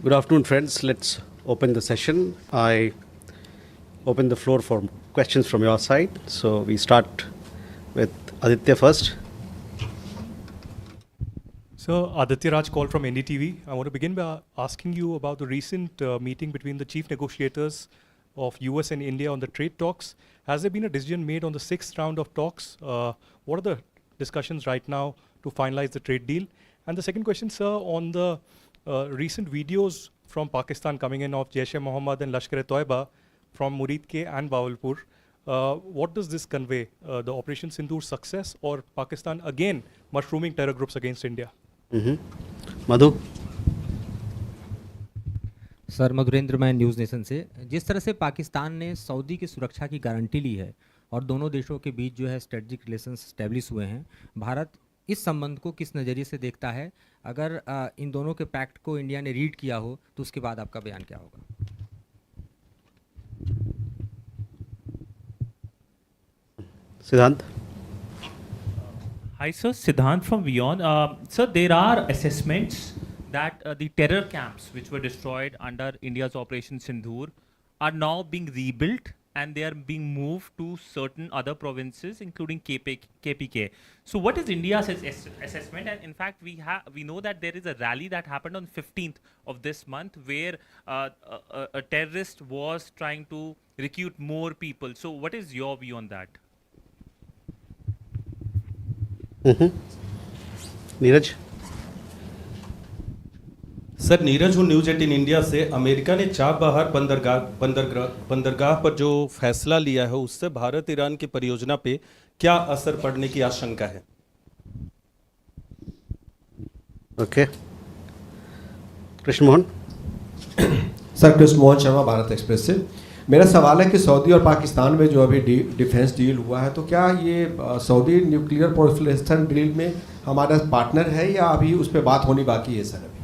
Good afternoon, friends. Let's open the session. I open the floor for questions from your side. So we start with Aditya first. So Aditya Raj call from NDTV. I want to begin by asking you about the recent meeting between the chief negotiators of US and India on the trade talks. Has there been a decision made on the 6th round of talks? What are the discussions right now to finalize the trade deal? And the second question, sir, on the recent videos from Pakistan coming in of Jaish-e-Mohammed and Lashkar-e-Toiba from Murid-Ke and Bahawalpur, what does this convey? The Operation Sindoor's success or Pakistan again mushrooming terror groups against India? Madhu. Sir Madhurendra मैं news nation से। जिस तरह से पाकिस्तान ने Saudi की सुरक्षा की guarantee ली है और दोनों देशों के बीच जो है स्ट्रेटजिक रिलेशंस स्टैब्लिश हुए हैं, भारत इस संबंध को किस नज़रिए से देखता है? अगर इन दोनों के पैक्ट को इंडिया ने रीड किया हो तो उसके बाद आपका बयान क्या होगा? Siddhant. Hi sir, Siddhant from Vion. Sir, there are assessments that the terror camps which were destroyed under India's Operation Sindoor are now being rebuilt and they are being moved to certain other provinces, including KPK. So what is India's assessment? And in fact, we know that there is a rally that happened on 15th of this month where a terrorist was trying to recruit more people. So what is your view on that? Neeraj. Sir Neeraj हूँ news 18 India से। America ने Chabahar बंदरगाह पर जो फैसला लिया है उससे भारत ईरान की परियोजना पे क्या असर पड़ने की आशंका है? Okay. Krishna Mohan. Sir Krishna Mohan Sharma Bharat express से। मेरा सवाल है कि सऊदी और पाकिस्तान में जो अभी डिफेंस डील हुआ है, तो क्या ये सऊदी न्यूक्लियर प्रोलिफरेशन डील में हमारा पार्टनर है या अभी उस पर बात होनी बाकी है सर? अभी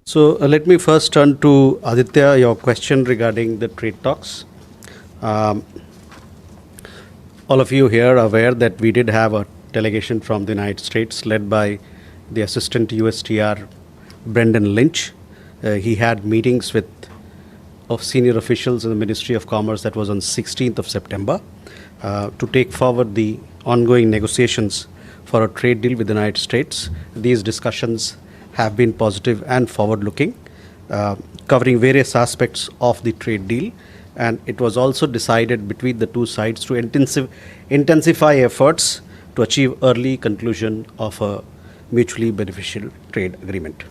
So let me first turn to Aditya, your question regarding the trade talks. All of you here are aware that we did have a delegation from the United States led by the Assistant USTR Brendan Lynch. He had meetings with senior officials in the Ministry of Commerce. That was on 16th of September to take forward the ongoing negotiations for a trade deal with the United States. These discussions have been positive and forward-looking, covering various aspects of the trade deal, and it was also decided between the two sides to intensify efforts to achieve early conclusion of a mutually beneficial trade agreement.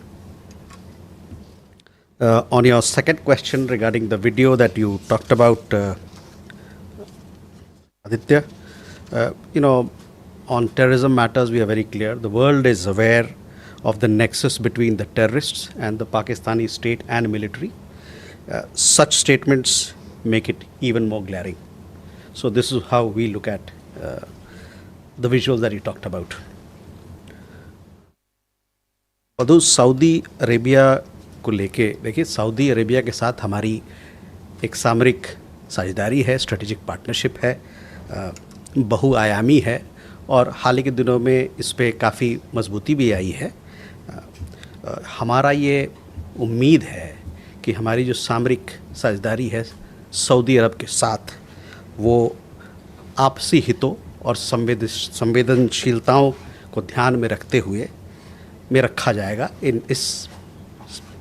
On your second question regarding the video that you talked about, Aditya, on terrorism matters we are very clear. The world is aware of the nexus between the terrorists and the Pakistani state and military. Such statements make it even more glaring. So this is how we look at the visuals that you talked about. Although Saudi Arabia को लेके देखिए, Saudi Arabia के साथ हमारी एक सामरिक साझेदारी है, स्ट्रेटेजिक पार्टनरशिप है, बहुआयामी है और हाल ही के दिनों में इस पे काफ़ी मजबूती भी आई है। हमारा ये उम्मीद है कि हमारी जो सामरिक साझेदारी है सऊदी अरब के साथ, वो आपसी हितों और संवेदनशीलताओं को ध्यान में रखते हुए में रखा जाएगा इस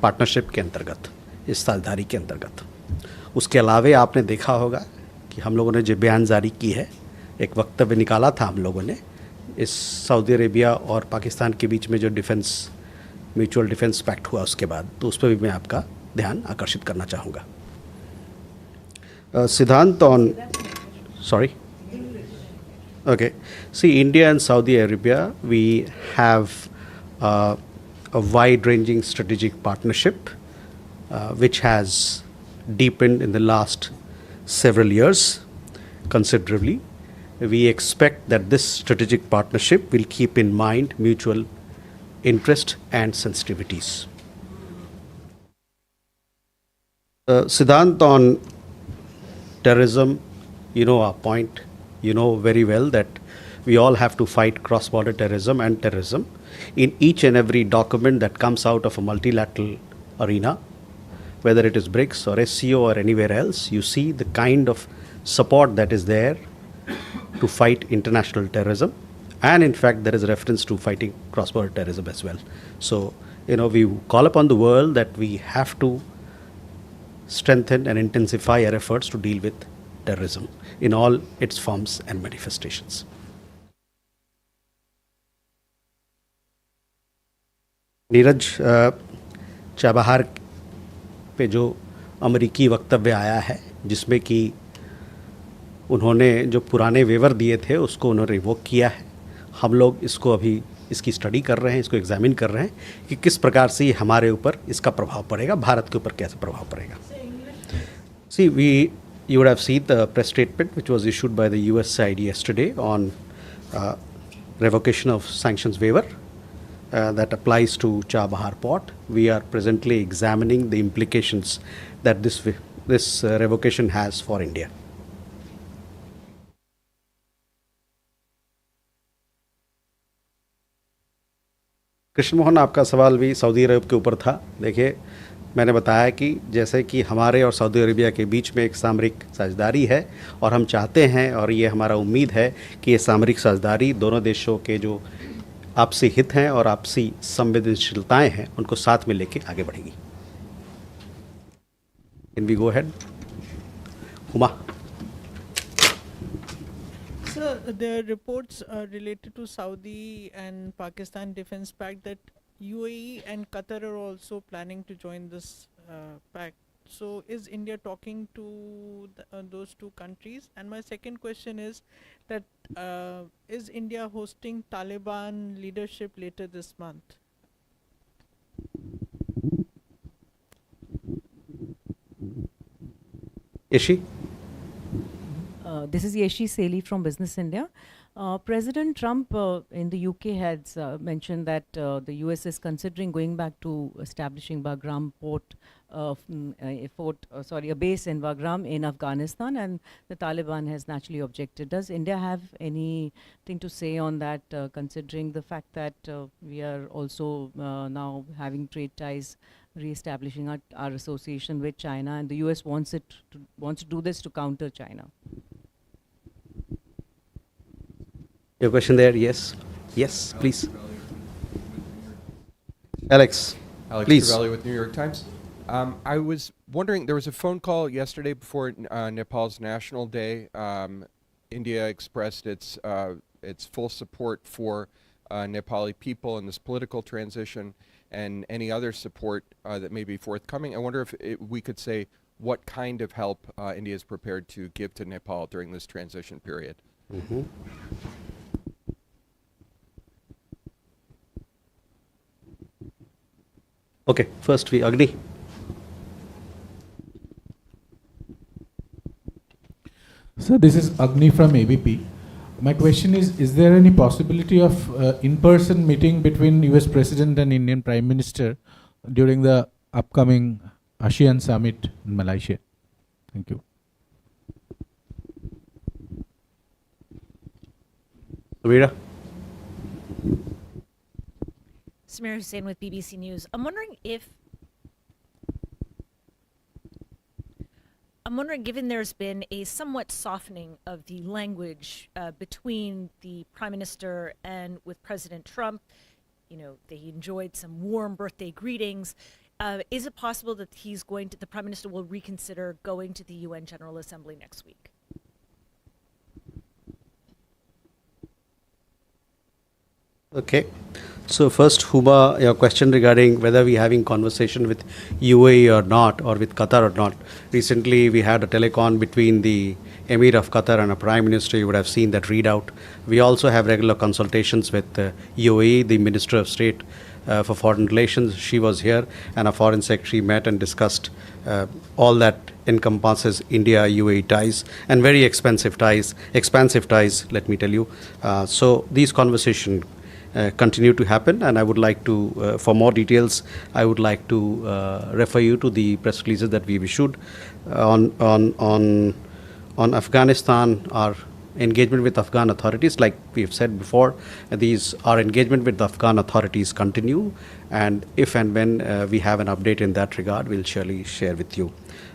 पार्टनरशिप के अंतर्गत, इस साझेदारी के अंतर्गत। उसके अलावे आपने देखा होगा कि हम लोगों ने जो बयान जारी की है, एक वक्तव्य निकाला था हम लोगों ने इस सऊदी अरेबिया और पाकिस्तान के बीच में जो म्यूचुअल डिफेंस पैक्ट हुआ उसके बाद, तो उस पर भी मैं आपका ध्यान आकर्षित करना चाहूँगा। सिद्धांत on sorry okay see India and Saudi Arabia we have a wide-ranging strategic partnership which has deepened in the last several years considerably. We expect that this strategic partnership will keep in mind mutual interest and sensitivities. Siddhant, on terrorism, you know our point. You know very well that we all have to fight cross-border terrorism and terrorism. In each and every document that comes out of a multilateral arena, whether it is BRICS or SCO or anywhere else, you see the kind of support that is there to fight international terrorism. And in fact, there is a reference to fighting cross-border terrorism as well. So, we call upon the world that we have to strengthen and intensify our efforts to deal with terrorism in all its forms and manifestations. Neeraj, Chabahar पे जो अमेरिकी वक्तव्य आया है जिसमें कि उन्होंने जो पुराने वेवर दिए थे उसको उन्होंने रिवोक किया है, हम लोग इसको अभी इसकी स्टडी कर रहे हैं, इसको एग्जामिन कर रहे हैं कि किस प्रकार से हमारे ऊपर इसका प्रभाव पड़ेगा, भारत के ऊपर कैसे प्रभाव पड़ेगा. See, you would have seen the press statement which was issued by the US side yesterday on revocation of sanctions waiver that applies to Chabahar Port. We are presently examining the implications that this revocation has for India. Krishna Mohan, आपका सवाल भी Saudi अरब के ऊपर था. देखिए, मैंने बताया कि जैसे कि हमारे और सऊदी अरेबिया के बीच में एक सामरिक साझेदारी है और हम चाहते हैं और ये हमारा उम्मीद है कि ये सामरिक साझेदारी दोनों देशों के जो आपसी हित हैं और आपसी संवेदनशीलताएं हैं उनको साथ में लेके आगे बढ़ेगी. Can we go ahead? Huma. Sir, there are reports related to Saudi and Pakistan Defence Pact that UAE and Qatar are also planning to join this pact. So is India talking to those two countries? And my second question is that is India hosting Taliban leadership later this month? Yeshi? This is Yeshi Seli from Business India. President Trump in the UK has mentioned that the US is considering going back to establishing Bagram Port, a base in Bagram in Afghanistan, and the Taliban has naturally objected. Does India have anything to say on that, considering the fact that we are also now having trade ties, re-establishing our association with China, and the US wants to do this to counter China? Your question there, yes. Yes, please. Alex, please. Alex with New York Times. I was wondering, there was a phone call yesterday before Nepal's National Day. India expressed its full support for Nepali people in this political transition and any other support that may be forthcoming. I wonder if we could say what kind of help India is prepared to give to Nepal during this transition period. Mm-hmm. Okay, first we Agni. So this is Agni from ABP. My question is there any possibility of in-person meeting between US President and Indian Prime Minister during the upcoming ASEAN Summit in Malaysia? Thank you. Samira. Samira Hussain with BBC News. I'm wondering, given there's been a somewhat softening of the language between the Prime Minister and with President Trump, they enjoyed some warm birthday greetings. Is it possible that the Prime Minister will reconsider going to the UN General Assembly next week? Okay. So first, Huma, your question regarding whether we are having conversation with UAE or not, or with Qatar or not. Recently, we had a telecon between the Emir of Qatar and a Prime Minister. You would have seen that readout. We also have regular consultations with UAE, the Minister of State for Foreign Relations. She was here, and our Foreign Secretary met and discussed all that encompasses India-UAE ties, and very expansive ties, let me tell you. So these conversations continue to happen, and I would like to, for more details, I would like to refer you to the press releases that we've issued on Afghanistan. Our engagement with Afghan authorities, like we've said before, our engagement with the Afghan authorities continue, and if and when we have an update in that regard, we'll surely share with you.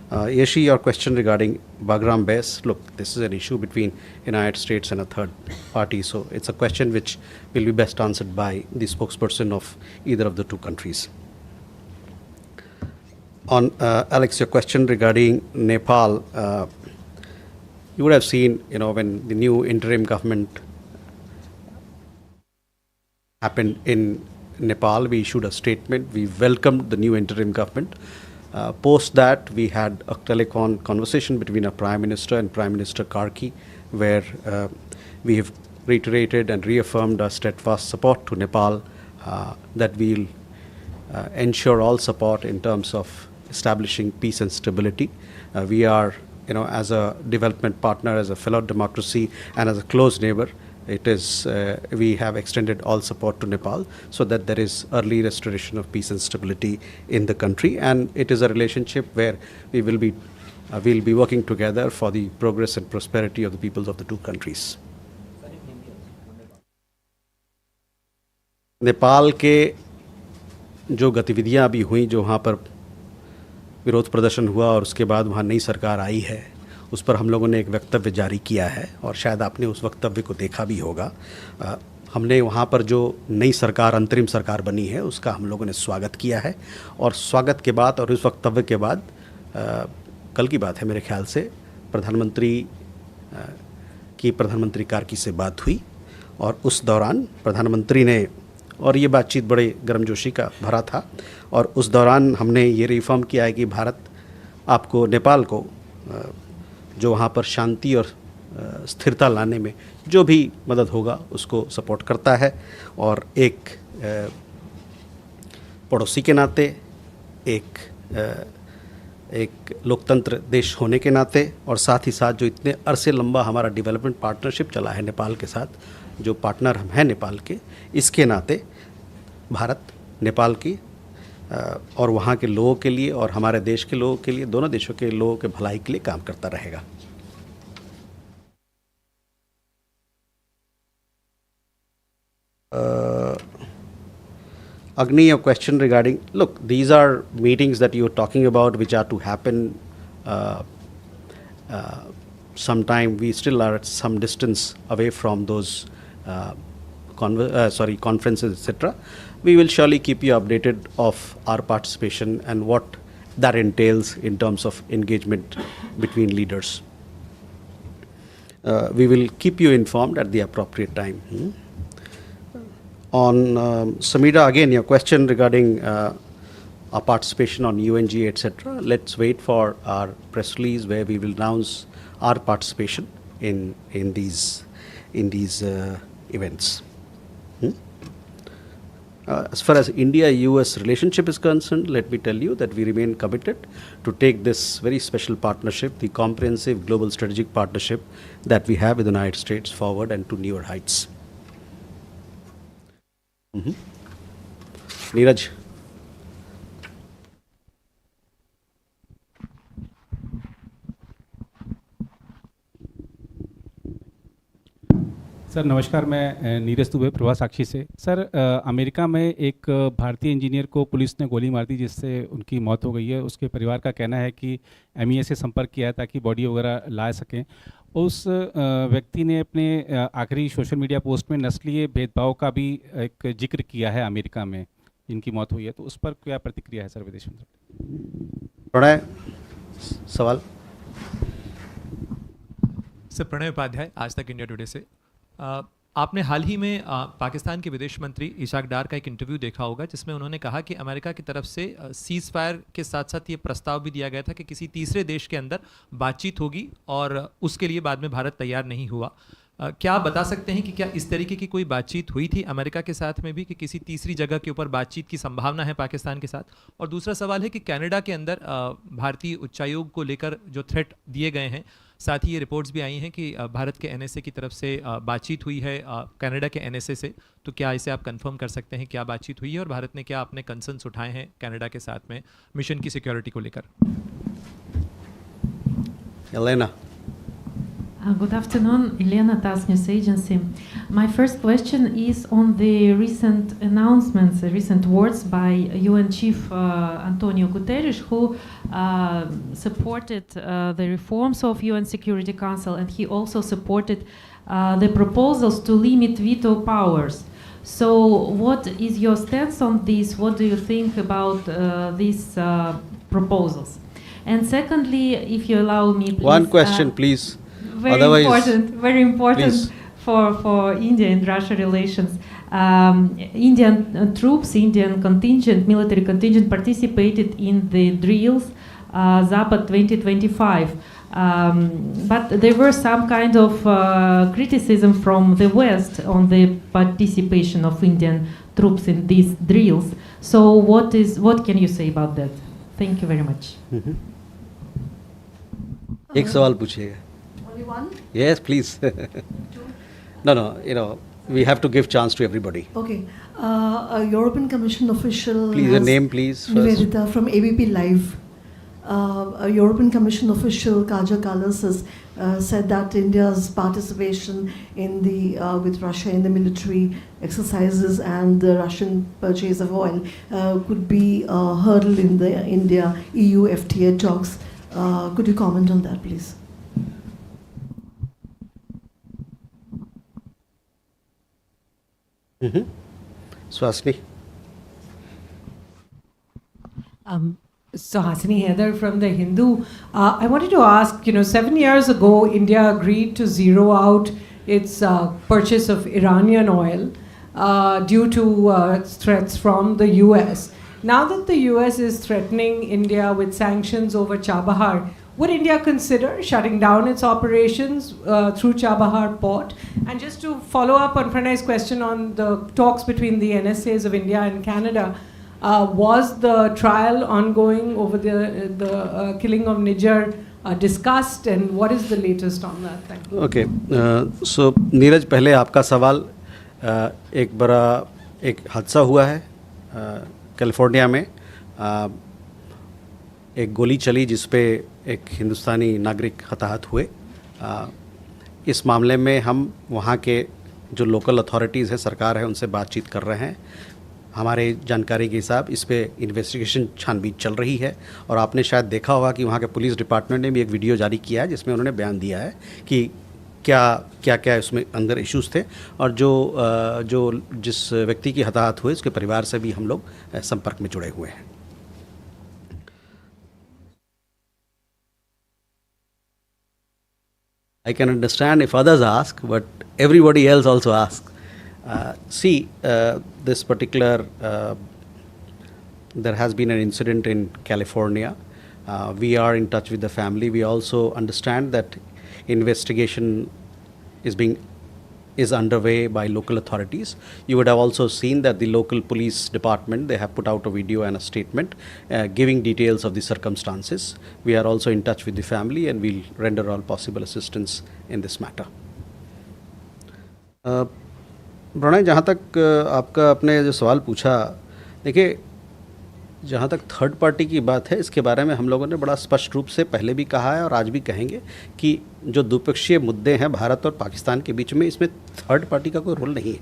Yeshi, your question regarding Bagram base, look, this is an issue between United States and a third party, so it's a question which will be best answered by the spokesperson of either of the two countries. On Alex, your question regarding Nepal, you would have seen, when the new interim government happened in Nepal, we issued a statement. We welcomed the new interim government. Post that, we had a telecon conversation between our Prime Minister and Prime Minister Karki, where we have reiterated and reaffirmed our steadfast support to Nepal, that we'll ensure all support in terms of establishing peace and stability. We are, as a development partner, as a fellow democracy, and as a close neighbor, we have extended all support to Nepal so that there is early restoration of peace and stability in the country, and it is a relationship where we'll be working together for the progress and prosperity of the peoples of the two countries. Nepal के जो गतिविधियां अभी हुई, जो वहाँ पर विरोध प्रदर्शन हुआ और उसके बाद वहाँ नई सरकार आई है, उस पर हम लोगों ने एक वक्तव्य जारी किया है और शायद आपने उस वक्तव्य को देखा भी होगा। हमने वहाँ पर जो नई सरकार, अंतरिम सरकार बनी है, उसका हम लोगों ने स्वागत किया है, और स्वागत के बाद और उस वक्तव्य के बाद कल की बात है मेरे ख्याल से, प्रधानमंत्री कार्की से बात हुई, और उस दौरान प्रधानमंत्री ने, और ये बातचीत बड़े गर्मजोशी का भरा था, और उस दौरान हमने ये रिफॉर्म किया है कि भारत आपको, नेपाल को, जो वहाँ पर शांति और स्थिरता लाने में जो भी मदद होगा उसको सपोर्ट करता है, और एक पड़ोसी के नाते, एक लोकतंत्र देश होने के नाते, और साथ ही साथ जो इतने अरसे लंबा हमारा डेवलपमेंट पार्टनरशिप चला है नेपाल के साथ, जो पार्टनर हम हैं नेपाल के, इसके नाते भारत नेपाल की और वहाँ के लोगों के लिए और हमारे देश के लोगों के लिए, दोनों देशों के लोगों के भलाई के लिए काम करता रहेगा। Agni, a question regarding, look, these are meetings that you're talking about which are to happen sometime. We still are at some distance away from those conferences, etc. We will surely keep you updated of our participation and what that entails in terms of engagement between leaders. We will keep you informed at the appropriate time. On Samida, again, your question regarding our participation on UNG, etc. Let's wait for our press release where we will announce our participation in these events. As far as India-US relationship is concerned, let me tell you that we remain committed to take this very special partnership, the comprehensive global strategic partnership that we have with the United States, forward and to newer heights. Neeraj. Sir नमस्कार, मैं नीरज दुबे प्रभा साक्षी से। Sir America में एक भारतीय engineer को police ने गोली मार दी जिससे उनकी मौत हो गई है। उसके परिवार का कहना है कि MEA से संपर्क किया ताकि बॉडी वगैरह ला सकें। उस व्यक्ति ने अपने आखिरी सोशल मीडिया पोस्ट में नस्लीय भेदभाव का भी एक जिक्र किया है अमेरिका में जिनकी मौत हुई है, तो उस पर क्या प्रतिक्रिया है सर विदेश मंत्री? प्रणय, सवाल। सर प्रणय उपाध्याय, आज तक इंडिया टुडे से। आपने हाल ही में पाकिस्तान के विदेश मंत्री इशाक डार का एक इंटरव्यू देखा होगा जिसमें उन्होंने कहा कि अमेरिका की तरफ से सीज फायर के साथ साथ ये प्रस्ताव भी दिया गया था कि किसी तीसरे देश के अंदर बातचीत होगी, और उसके लिए बाद में भारत तैयार नहीं हुआ। क्या आप बता सकते हैं कि क्या इस तरीके की कोई बातचीत हुई थी अमेरिका के साथ में भी, कि किसी तीसरी जगह के ऊपर बातचीत की संभावना है पाकिस्तान के साथ? और दूसरा सवाल है कि कनाडा के अंदर भारतीय उच्चायोग को लेकर जो थ्रेट दिए गए हैं, साथ ही ये रिपोर्ट्स भी आई हैं कि भारत के NSA की तरफ से बातचीत हुई है कनाडा के NSA से, तो क्या इसे आप कंफर्म कर सकते हैं क्या बातचीत हुई है और भारत ने क्या अपने कंसर्न्स उठाए हैं कनाडा के साथ में मिशन की सिक्योरिटी को लेकर? Elena. Good afternoon, Elena, TASS News Agency. My first question is on the recent announcements, the recent words by UN Chief Antonio Guterres, who supported the reforms of UN Security Council, and he also supported the proposals to limit veto powers. So what is your stance on this? What do you think about these proposals? And secondly, if you allow me, please, one question, please. Very important please. for India and Russia relations. Indian troops, Indian contingent, military contingent participated in the drills Zapad 2025. But there were some kind of criticism from the West on the participation of Indian troops in these drills. So what can you say about that? Thank you very much. एक सवाल पूछिएगा. Only one? Yes, please. No, we have to give chance to everybody. Okay. A European Commission official. Please, your name, please. First. Nivedita from ABP Live. A European Commission official, Kaja Kallas, has said that India's participation in with Russia in the military exercises and the Russian purchase of oil could be a hurdle in the India-EU FTA talks. Could you comment on that, please? Swasni. So Hasini Heather from The Hindu. I wanted to ask, 7 years ago, India agreed to zero out its purchase of Iranian oil due to threats from the US. Now that the US is threatening India with sanctions over Chabahar, would India consider shutting down its operations through Chabahar Port? And just to follow up on Pranay's question on the talks between the NSAs of India and Canada, was the trial ongoing over the killing of Niger discussed, and what is the latest on that? Thank you. Okay, so Neeraj, पहले आपका सवाल, एक बड़ा एक हादसा हुआ है California में, एक गोली चली जिस पे एक हिंदुस्तानी नागरिक हताहत हुए. इस मामले में हम वहाँ के जो लोकल अथॉरिटीज़ है, सरकार है, उनसे बातचीत कर रहे हैं. हमारे जानकारी के हिसाब इस पे इन्वेस्टिगेशन छानबीन चल रही है. और आपने शायद देखा होगा कि वहाँ के पुलिस डिपार्टमेंट ने भी एक वीडियो जारी किया है जिसमें उन्होंने बयान दिया है कि क्या उसमें अंदर इश्यूज़ थे. और जो जिस व्यक्ति की हताहत हुए उसके परिवार से भी हम लोग संपर्क में जुड़े हुए हैं. I can understand if others ask, but everybody else also asks. This particular, there has been an incident in California. We are in touch with the family. We also understand that investigation is underway by local authorities. You would have also seen that the local police department, they have put out a video and a statement giving details of the circumstances. We are also in touch with the family and we'll render all possible assistance in this matter. Pranay, जहाँ तक आपका अपने जो सवाल पूछा, देखिए, जहाँ तक थर्ड पार्टी की बात है, इसके बारे में हम लोगों ने बड़ा स्पष्ट रूप से पहले भी कहा है और आज भी कहेंगे कि जो द्विपक्षीय मुद्दे हैं भारत और पाकिस्तान के बीच में, इसमें थर्ड पार्टी का कोई रोल नहीं है.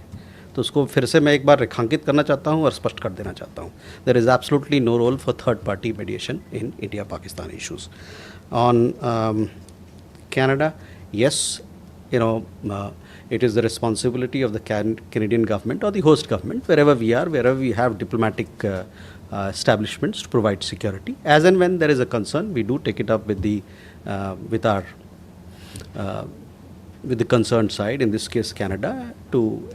तो उसको फिर से मैं एक बार रेखांकित करना चाहता हूँ और स्पष्ट कर देना चाहता हूँ. There is absolutely no role for third party mediation in India Pakistan issues. On Canada, yes, it is the responsibility of the Canadian government or the host government, wherever we are, wherever we have diplomatic establishments to provide security. As and when there is a concern, we do take it up with the concerned side, in this case Canada, to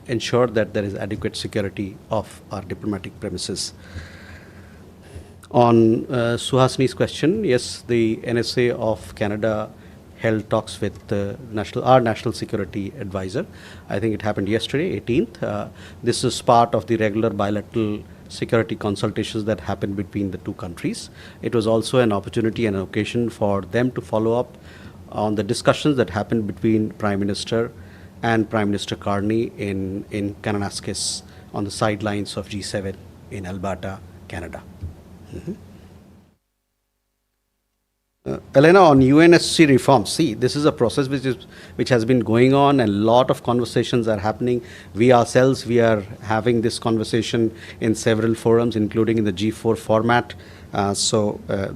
ensure that there is adequate security of our diplomatic premises. On Suhasini's question, yes, the NSA of Canada held talks with our national security advisor. I think it happened yesterday, 18th. This is part of the regular bilateral security consultations that happened between the two countries. It was also an opportunity and an occasion for them to follow up on the discussions that happened between Prime Minister and Prime Minister Carney in Kananaskis on the sidelines of G7 in Alberta, Canada. Elena, on UNSC reform, see, this is a process which has been going on, and a lot of conversations are happening. We ourselves, we are having this conversation in several forums, including in the G4 format.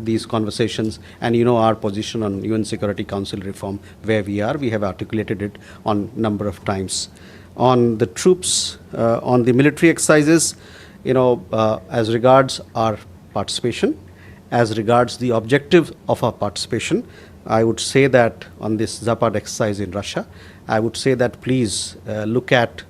These conversations, and you know our position on UN Security Council reform, where we are, we have articulated it on number of times. On the troops, on the military exercises, you know, as regards our participation, as regards the objective of our participation, I would say that on this Zapad exercise in Russia, I would say that please look at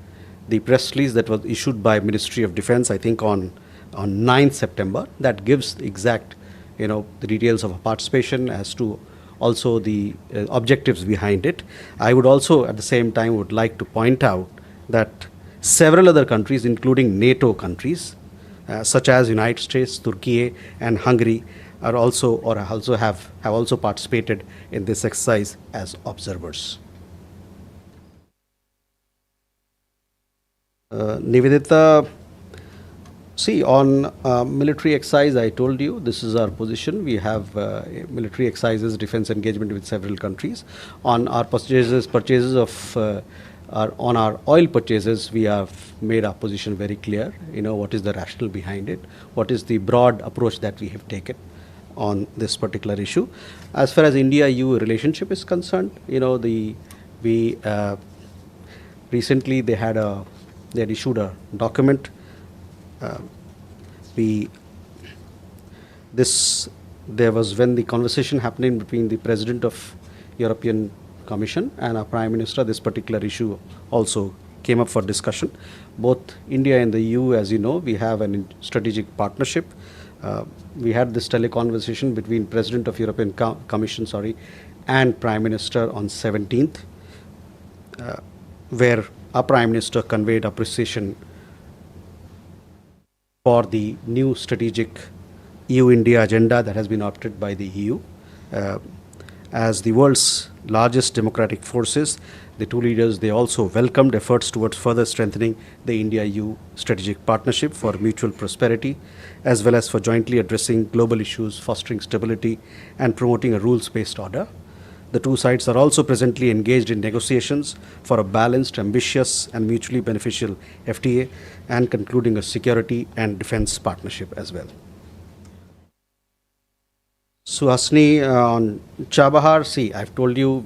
the press release that was issued by Ministry of Defense, I think on 9th September, that gives the exact, you know, the details of our participation as to also the objectives behind it. I would also at the same time would like to point out that several other countries, including NATO countries, such as United States, Turkey, and Hungary, are also or also have also participated in this exercise as observers. Nivedita, see, on military exercise, I told you this is our position. We have military exercises, defense engagement with several countries. On our purchases of on our oil purchases, we have made our position very clear. You know, what is the rationale behind it? What is the broad approach that we have taken on this particular issue? As far as India-EU relationship is concerned, you know, recently they had issued a document. There was when the conversation happening between the President of European Commission and our Prime Minister, this particular issue also came up for discussion. Both India and the EU, as you know, we have a strategic partnership. We had this teleconversation between President of European Commission, and Prime Minister on 17th, where our Prime Minister conveyed appreciation for the new strategic EU-India agenda that has been adopted by the EU. As the world's largest democratic forces, the two leaders, they also welcomed efforts towards further strengthening the India-EU strategic partnership for mutual prosperity, as well as for jointly addressing global issues, fostering stability, and promoting a rules-based order. The two sides are also presently engaged in negotiations for a balanced, ambitious, and mutually beneficial FTA, and concluding a security and defense partnership as well. Suhasini, on Chabahar, see, I've told you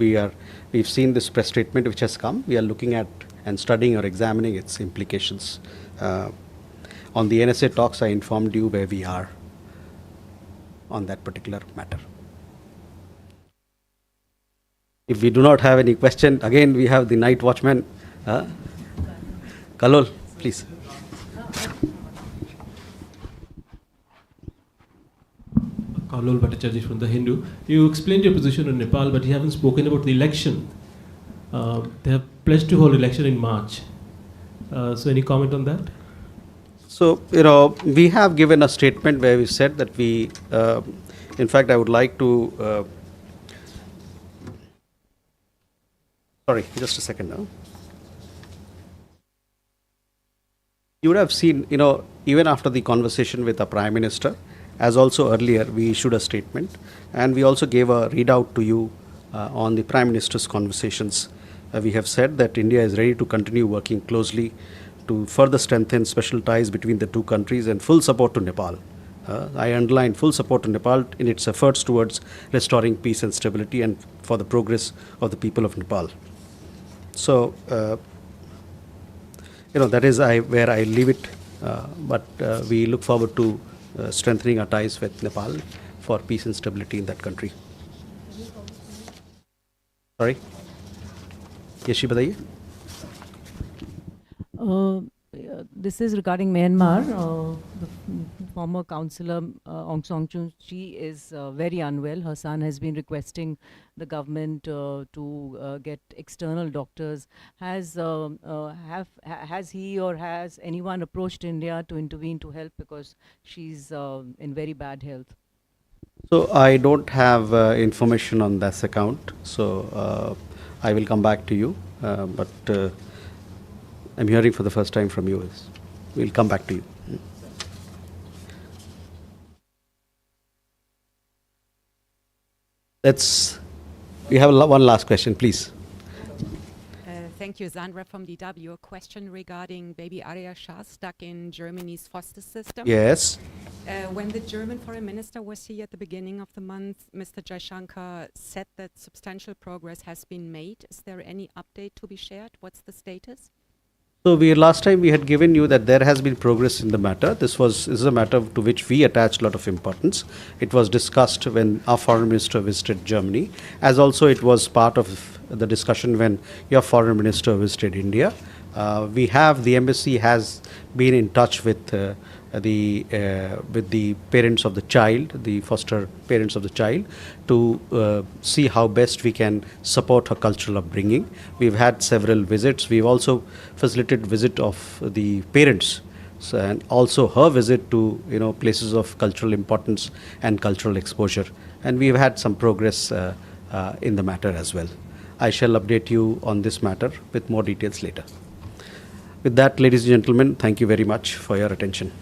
we've seen this press statement which has come. We are looking at and studying or examining its implications. On the NSA talks, I informed you where we are on that particular matter. If we do not have any question, again we have the night watchman. Kalol, please. Kalol Bhattacharya from The Hindu. You explained your position on Nepal, but you haven't spoken about the election. They have pledged to hold election in March. So any comment on that? So, you know, we have given a statement where we said that we, in fact, I would like to, sorry, just a second now. You would have seen, you know, even after the conversation with the Prime Minister, as also earlier, we issued a statement, and we also gave a readout to you on the Prime Minister's conversations. We have said that India is ready to continue working closely to further strengthen special ties between the two countries and full support to Nepal. I underline full support to Nepal in its efforts towards restoring peace and stability and for the progress of the people of Nepal. So, you know, that is where I leave it, but we look forward to strengthening our ties with Nepal for peace and stability in that country. Sorry? Yeshi, bataiye. This is regarding Myanmar. The former councillor Aung San Suu Kyi is very unwell. Her son has been requesting the government to get external doctors. Has he or has anyone approached India to intervene to help, because she's in very bad health? So I don't have information on this account. So I will come back to you. But I'm hearing for the first time from you. We'll come back to you. We have one last question, please. Thank you, Sandra from DW. A question regarding baby Arya Shah stuck in Germany's foster system. Yes. When the German foreign minister was here at the beginning of the month, Mr. Jaishankar said that substantial progress has been made. Is there any update to be shared? What's the status? So last time we had given you that there has been progress in the matter. This is a matter to which we attached a lot of importance. It was discussed when our foreign minister visited Germany, as also it was part of the discussion when your foreign minister visited India. The embassy has been in touch with the parents of the child, the foster parents of the child, to see how best we can support her cultural upbringing. We've had several visits. We've also facilitated visit of the parents, and also her visit to places of cultural importance and cultural exposure. And we've had some progress in the matter as well. I shall update you on this matter with more details later. With that, ladies and gentlemen, thank you very much for your attention.